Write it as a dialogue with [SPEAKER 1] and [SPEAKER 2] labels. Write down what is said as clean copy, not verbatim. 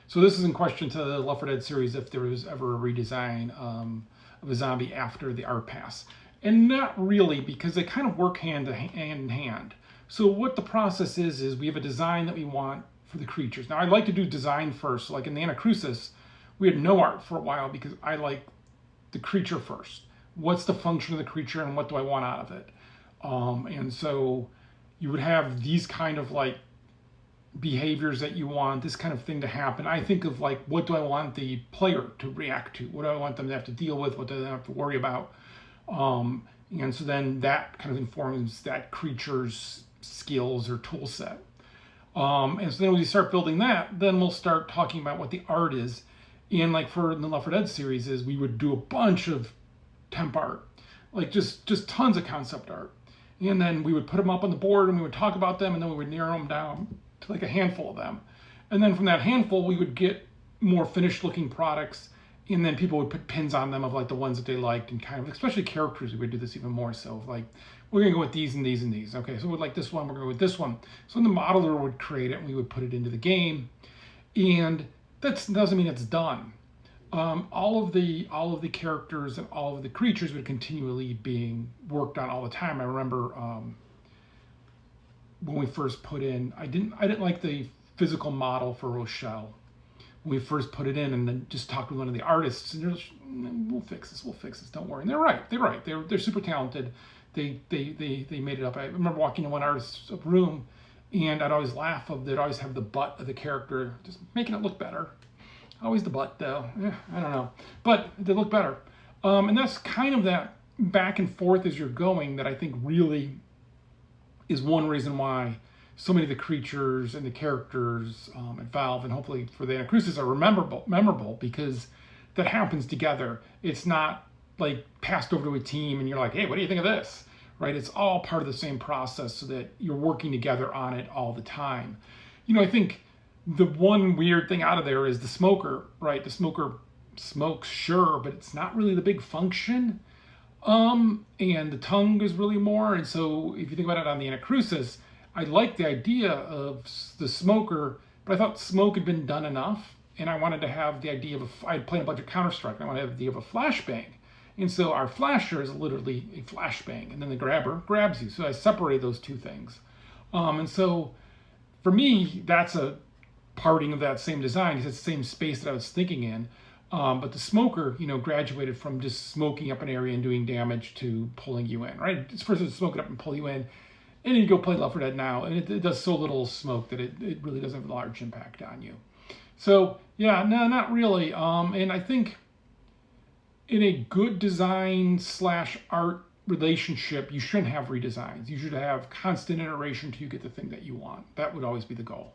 [SPEAKER 1] So this is in question to the Left 4 Dead series if there was ever a redesign of a zombie after the art pass. And not really, because they kind of work hand in hand. So what the process is we have a design that we want for the creatures. Now I like to do design first. Like in the Anacrusis, we had no art for a while because I like the creature first. What's the function of the creature and what do I want out of it? And so you would have these kind of like behaviors that you want, this kind of thing to happen. I think of like, what do I want the player to react to? What do I want them to have to deal with? What do they have to worry about? And so then that kind of informs that creature's skills or tool set. And so then when we start building that, then we'll start talking about what the art is. And like for the Left 4 Dead series is we would do a bunch of temp art, like just tons of concept art. And then we would put them up on the board and we would talk about them and then we would narrow them down to like a handful of them. And then from that handful, we would get more finished looking products. And then people would put pins on them of like the ones that they liked and kind of, especially characters, we would do this even more so. Like, we're gonna go with these and these and these. Okay, so we'd like this one, we're gonna go with this one. So the modeler would create it and we would put it into the game. And that doesn't mean it's done. All of the characters and all of the creatures would continually being worked on all the time. I remember when we first put in, I didn't like the physical model for Rochelle when we first put it in, and then just talked with one of the artists, and they're just, we'll fix this, don't worry. And they're right, they're super talented. They made it up. I remember walking in one artist's room, and I'd always laugh of they'd always have the butt of the character, just making it look better. Always the butt though. I don't know, but they look better. And that's kind of that back and forth as you're going that I think really is one reason why so many of the creatures and the characters at Valve and hopefully for the Anacrusis are memorable because that happens together. It's not like passed over to a team and you're like, hey, what do you think of this? Right? It's all part of the same process so that you're working together on it all the time. You know, I think the one weird thing out of there is the smoker, right? The smoker smokes, sure, but it's not really the big function. And the tongue is really more. And so if you think about it on the Anacrusis, I like the idea of the smoker, but I thought smoke had been done enough. And I wanted to have the idea of, I'd played a bunch of Counter-Strike, and I wanted to have the idea of a flashbang. And so our flasher is literally a flashbang, and then the grabber grabs you. So I separated those two things. And so for me, that's a parting of that same design because it's the same space that I was thinking in. But the smoker, you know, graduated from just smoking up an area and doing damage to pulling you in, right? It's first to smoke it up and pull you in, and then you go play Left 4 Dead now, and it does so little smoke that it really doesn't have a large impact on you. So yeah, no, not really. And I think in a good design / art relationship, you shouldn't have redesigns. You should have constant iteration till you get the thing that you want. That would always be the goal.